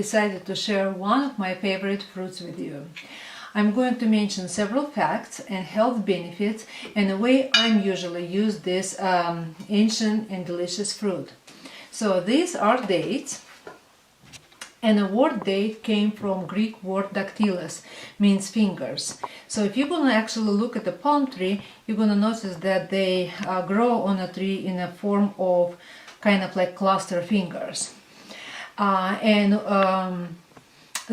decided to share one of my favorite fruits with you. I'm going to mention several facts and health benefits and the way I'm usually use this ancient and delicious fruit. So these are dates, and the word date came from Greek word dactylos, means fingers. So if you're going to actually look at the palm tree, you're going to notice that they grow on a tree in a form of kind of like cluster fingers.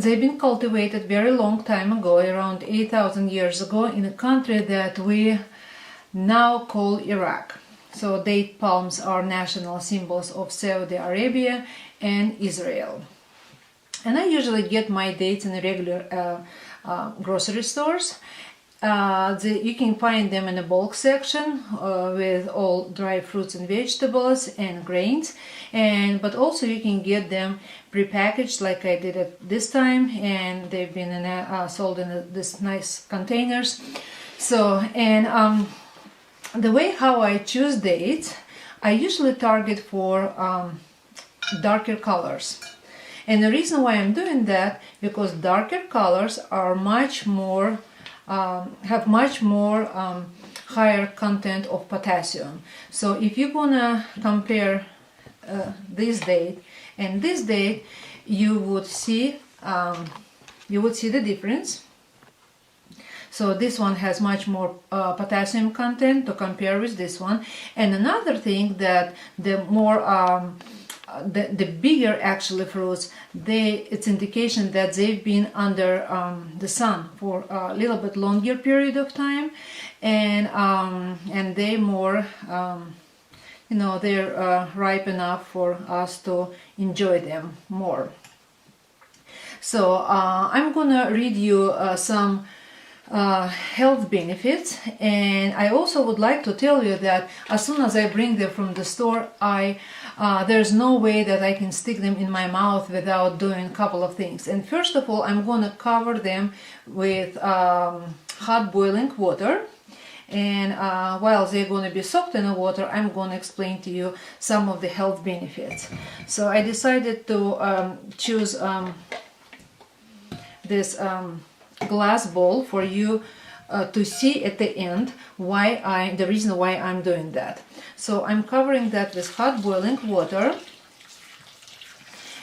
They've been cultivated very long time ago, around 8,000 years ago, in a country that we now call Iraq. So date palms are national symbols of Saudi Arabia and Israel. And I usually get my dates in the regular grocery stores. You can find them in the bulk section with all dry fruits and vegetables and grains, but also you can get them prepackaged like I did it this time, and they've been sold in this nice containers. So, and the way how I choose dates, I usually target for darker colors. And the reason why I'm doing that, because darker colors are much more have much more higher content of potassium. So if you're gonna compare this date and this date, you would see the difference. So this one has much more potassium content to compare with this one. And another thing, that the more the bigger actually fruits, it's indication that they've been under the sun for a little bit longer period of time, and they more they're ripe enough for us to enjoy them more. So I'm gonna read you some health benefits, and I also would like to tell you that as soon as I bring them from the store, there's no way that I can stick them in my mouth without doing a couple of things. And first of all, I'm going to cover them with hot boiling water, and while they're going to be soaked in the water, I'm going to explain to you some of the health benefits. So I decided to choose this glass bowl for you to see at the end the reason why I'm doing that. So I'm covering that with hot boiling water,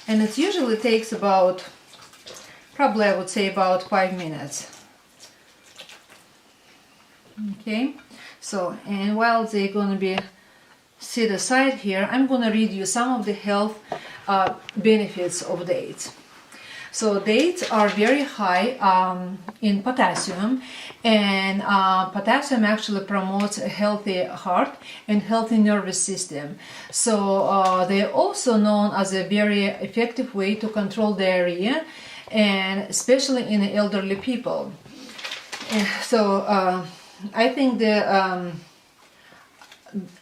and it usually takes about, probably I would say about 5 minutes. Okay, so, and while they're going to be set aside here, I'm going to read you some of the health benefits of dates. So dates are very high in potassium, and potassium actually promotes a healthy heart and healthy nervous system. So they're also known as a very effective way to control diarrhea, and especially in elderly people. So I think the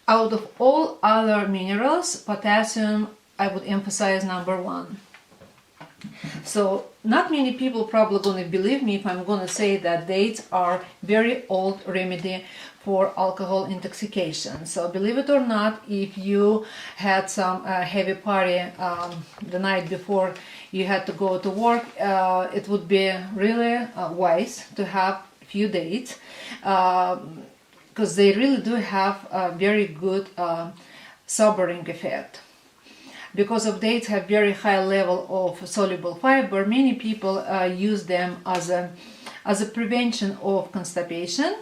out of all other minerals, potassium I would emphasize number one. So not many people probably going to believe me if I'm going to say that dates are very old remedy for alcohol intoxication. So believe it or not, if you had some heavy party the night before you had to go to work, it would be really wise to have a few dates, because they really do have a very good sobering effect. Because of dates have very high level of soluble fiber, many people use them as a prevention of constipation.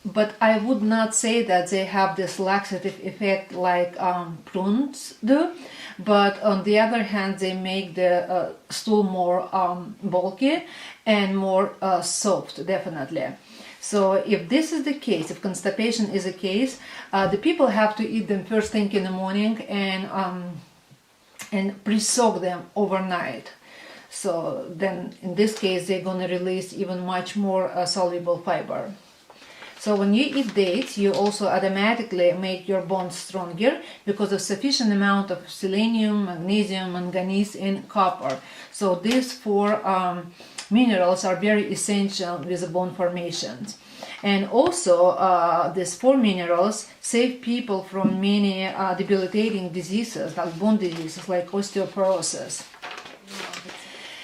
But I would not say that they have this laxative effect like prunes do. But on the other hand, they make the stool more bulky and more soft, definitely. So if this is the case, if constipation is a case, the people have to eat them first thing in the morning and pre-soak them overnight. So then in this case they're going to release even much more soluble fiber. So when you eat dates, you also automatically make your bones stronger because of sufficient amount of selenium, magnesium, manganese, and copper. So these four minerals are very essential with the bone formations. And also these four minerals save people from many debilitating diseases, like bone diseases, like osteoporosis.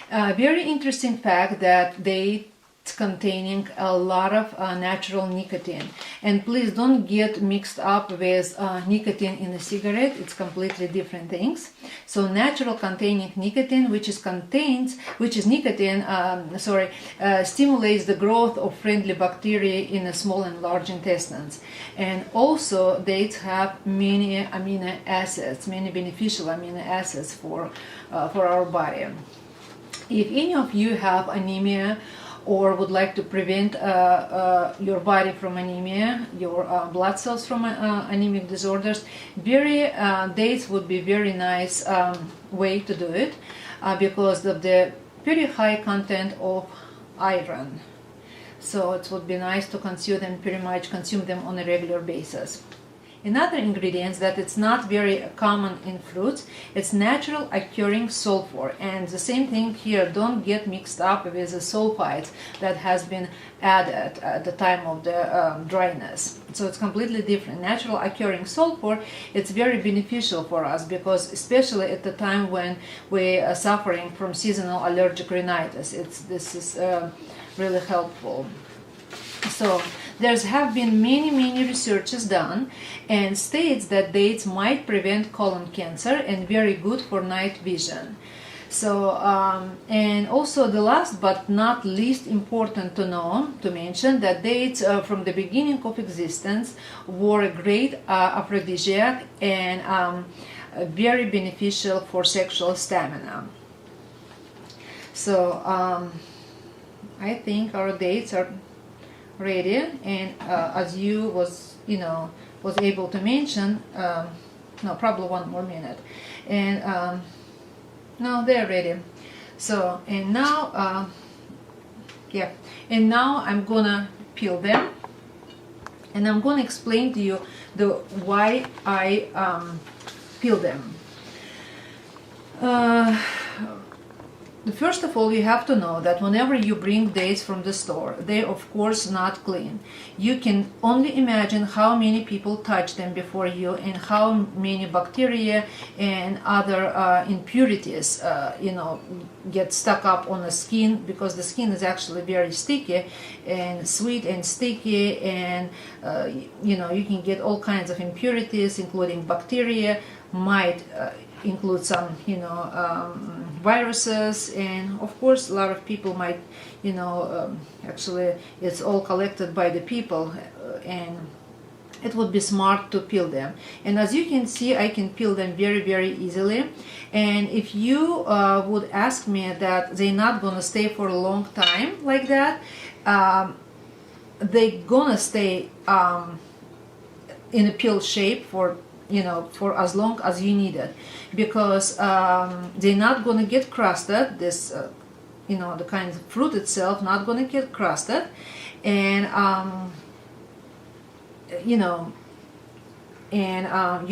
Very interesting fact that dates containing a lot of natural nicotine, and please don't get mixed up with nicotine in a cigarette. It's completely different things. So natural containing nicotine, which is nicotine, stimulates the growth of friendly bacteria in the small and large intestines. And also dates have many amino acids, many beneficial amino acids for our body. If any of you have anemia or would like to prevent your body from anemia, your blood cells from anemic disorders, dates would be very nice way to do it because of the very high content of iron. So it would be nice to consume them, pretty much consume them on a regular basis. Another ingredient that it's not very common in fruits, it's natural occurring sulfur. And the same thing here, don't get mixed up with the sulfides that has been added at the time of the dryness. So it's completely different. Natural occurring sulfur, it's very beneficial for us because especially at the time when we are suffering from seasonal allergic rhinitis, this is really helpful. So there have been many researches done and states that dates might prevent colon cancer and very good for night vision. So and also the last but not least important to mention that dates from the beginning of existence were a great aphrodisiac and very beneficial for sexual stamina. So I think our dates are ready, and as you was able to mention, no, probably one more minute, and no, they're ready. So and now now I'm gonna peel them, and I'm gonna explain to you why I peel them. First of all, you have to know that whenever you bring dates from the store, they're of course not clean. You can only imagine how many people touch them before you and how many bacteria and other impurities get stuck up on the skin, because the skin is actually very sticky and sweet and sticky, and you can get all kinds of impurities including bacteria, might include some viruses, and of course a lot of people might actually it's all collected by the people, and it would be smart to peel them. And as you can see, I can peel them very easily. And if you would ask me that they're not gonna stay for a long time like that, they're gonna stay in a peel shape for as long as you need it, because they're not going to get crusted. This the kind of fruit itself not going to get crusted, and you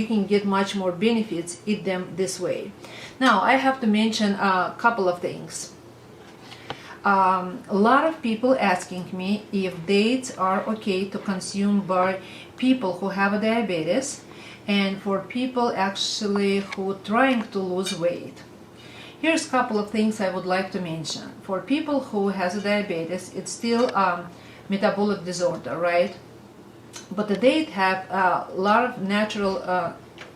can get much more benefits eat them this way. Now I have to mention a couple of things. A lot of people asking me if dates are okay to consume by people who have diabetes and for people actually who trying to lose weight. Here's a couple of things I would like to mention. For people who has a diabetes, it's still a metabolic disorder, right? But the date have a lot of natural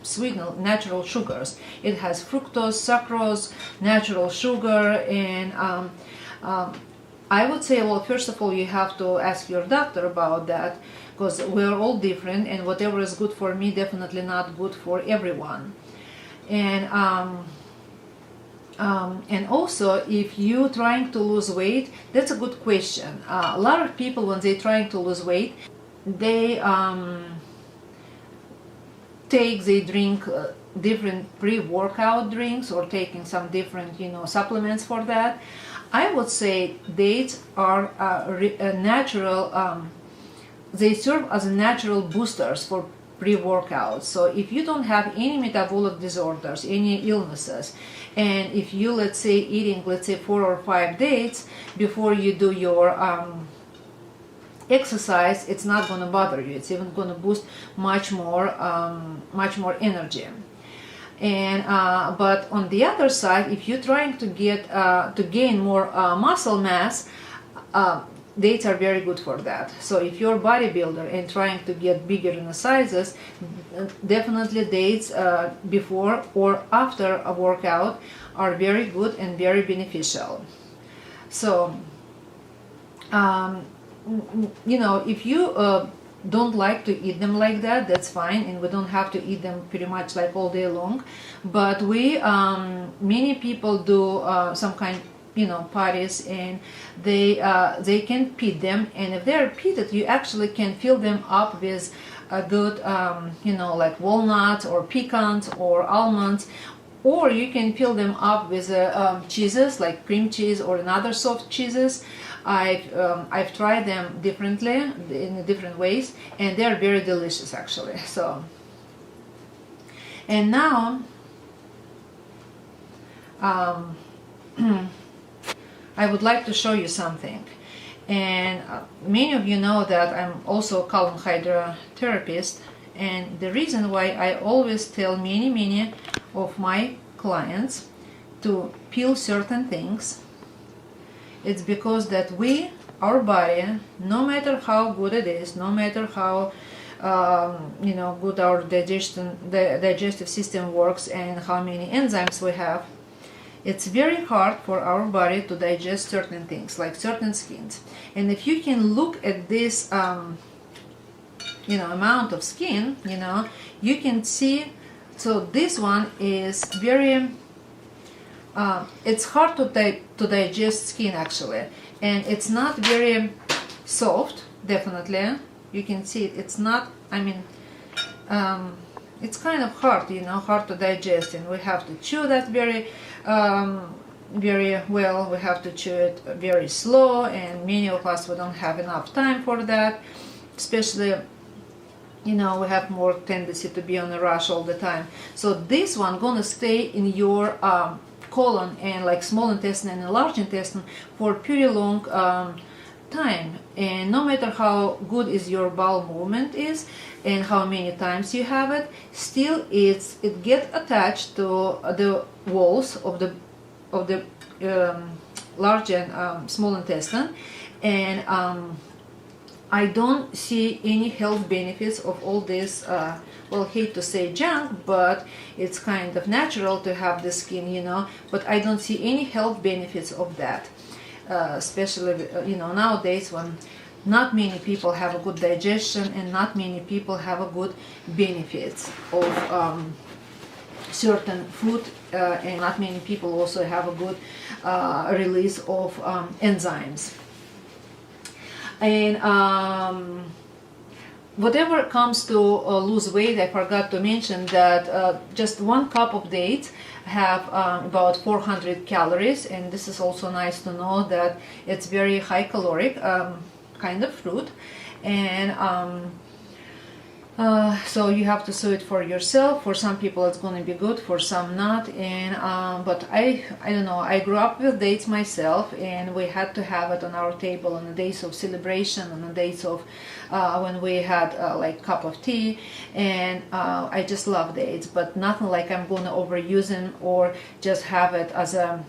sweetener, natural sugars. It has fructose, sucrose, natural sugar, and I would say, well, first of all, you have to ask your doctor about that, because we're all different, and whatever is good for me definitely not good for everyone. And also, if you're trying to lose weight, that's a good question. A lot of people, when they're trying to lose weight, they drink different pre-workout drinks or taking some different supplements for that. I would say dates are a natural, they serve as natural boosters for pre-workouts. So if you don't have any metabolic disorders, any illnesses, and if you, let's say, eating, let's say 4 or 5 dates before you do your exercise, it's not going to bother you. It's even going to boost much more energy. And but on the other side, if you're trying to get to gain more muscle mass, dates are very good for that. So if you're a bodybuilder and trying to get bigger in the sizes, definitely dates before or after a workout are very good and very beneficial. So you know, if you don't like to eat them like that, that's fine, and we don't have to eat them pretty much like all day long. But we many people do some kind, you know, parties, and they can pit them, and if they're pitted, you actually can fill them up with a good you know, like walnuts or pecans or almonds, or you can fill them up with cheeses like cream cheese or another soft cheeses. I've tried them differently in different ways, and they're very delicious actually. So, and now I would like to show you something. And many of you know that I'm also a colon hydrotherapist, and the reason why I always tell many of my clients to peel certain things, it's because that our body, no matter how good it is, no matter how you know, good our digestive system works and how many enzymes we have, it's very hard for our body to digest certain things, like certain skins. And if you can look at this you know, amount of skin, you know, you can see. So this one is very it's hard to digest skin actually, and it's not very soft. Definitely, you can see it. It's not. I mean, it's kind of hard, you know, hard to digest, and we have to chew that very well. We have to chew it very slow, and many of us, we don't have enough time for that. Especially, you know, we have more tendency to be on a rush all the time. So this one gonna stay in your colon and like small intestine and large intestine for pretty long time. And no matter how good is your bowel movement is and how many times you have it, still it gets attached to the walls of the large and small intestine. And I don't see any health benefits of all this, well, hate to say junk, but it's kind of natural to have the skin, you know, but I don't see any health benefits of that, especially, you know, nowadays when not many people have a good digestion and not many people have a good benefits of certain food, and not many people also have a good release of enzymes. And whatever comes to lose weight, I forgot to mention that just 1 cup of dates have about 400 calories, and this is also nice to know that it's very high caloric kind of fruit. And so you have to see it for yourself. For some people it's going to be good, for some not. And but I don't know, I grew up with dates myself, and we had to have it on our table on the days of celebration, on the days of when we had like cup of tea. And I just love dates, but nothing like I'm going to overuse them or just have it as a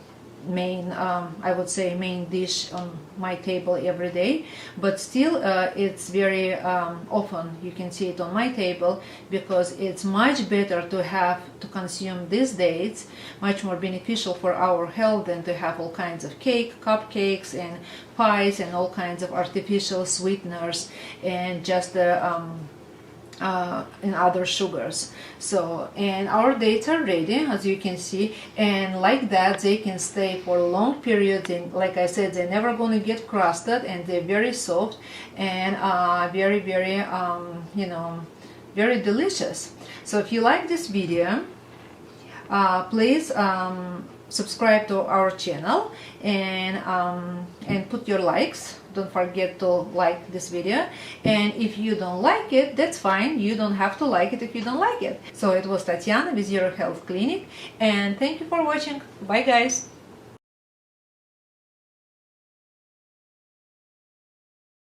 main, I would say, main dish on my table every day. But still it's very often you can see it on my table, because it's much better to have to consume these dates, much more beneficial for our health than to have all kinds of cupcakes and pies and all kinds of artificial sweeteners and just and other sugars. So, and our dates are ready, as you can see, and like that they can stay for long periods, and like I said, they're never going to get crusted, and they're very soft and very you know, very delicious. So if you like this video, please subscribe to our channel and put your likes. Don't forget to like this video, and if you don't like it, that's fine. You don't have to like it if you don't like it. So it was Tatiana with Your Health Clinic, and thank you for watching. Bye guys.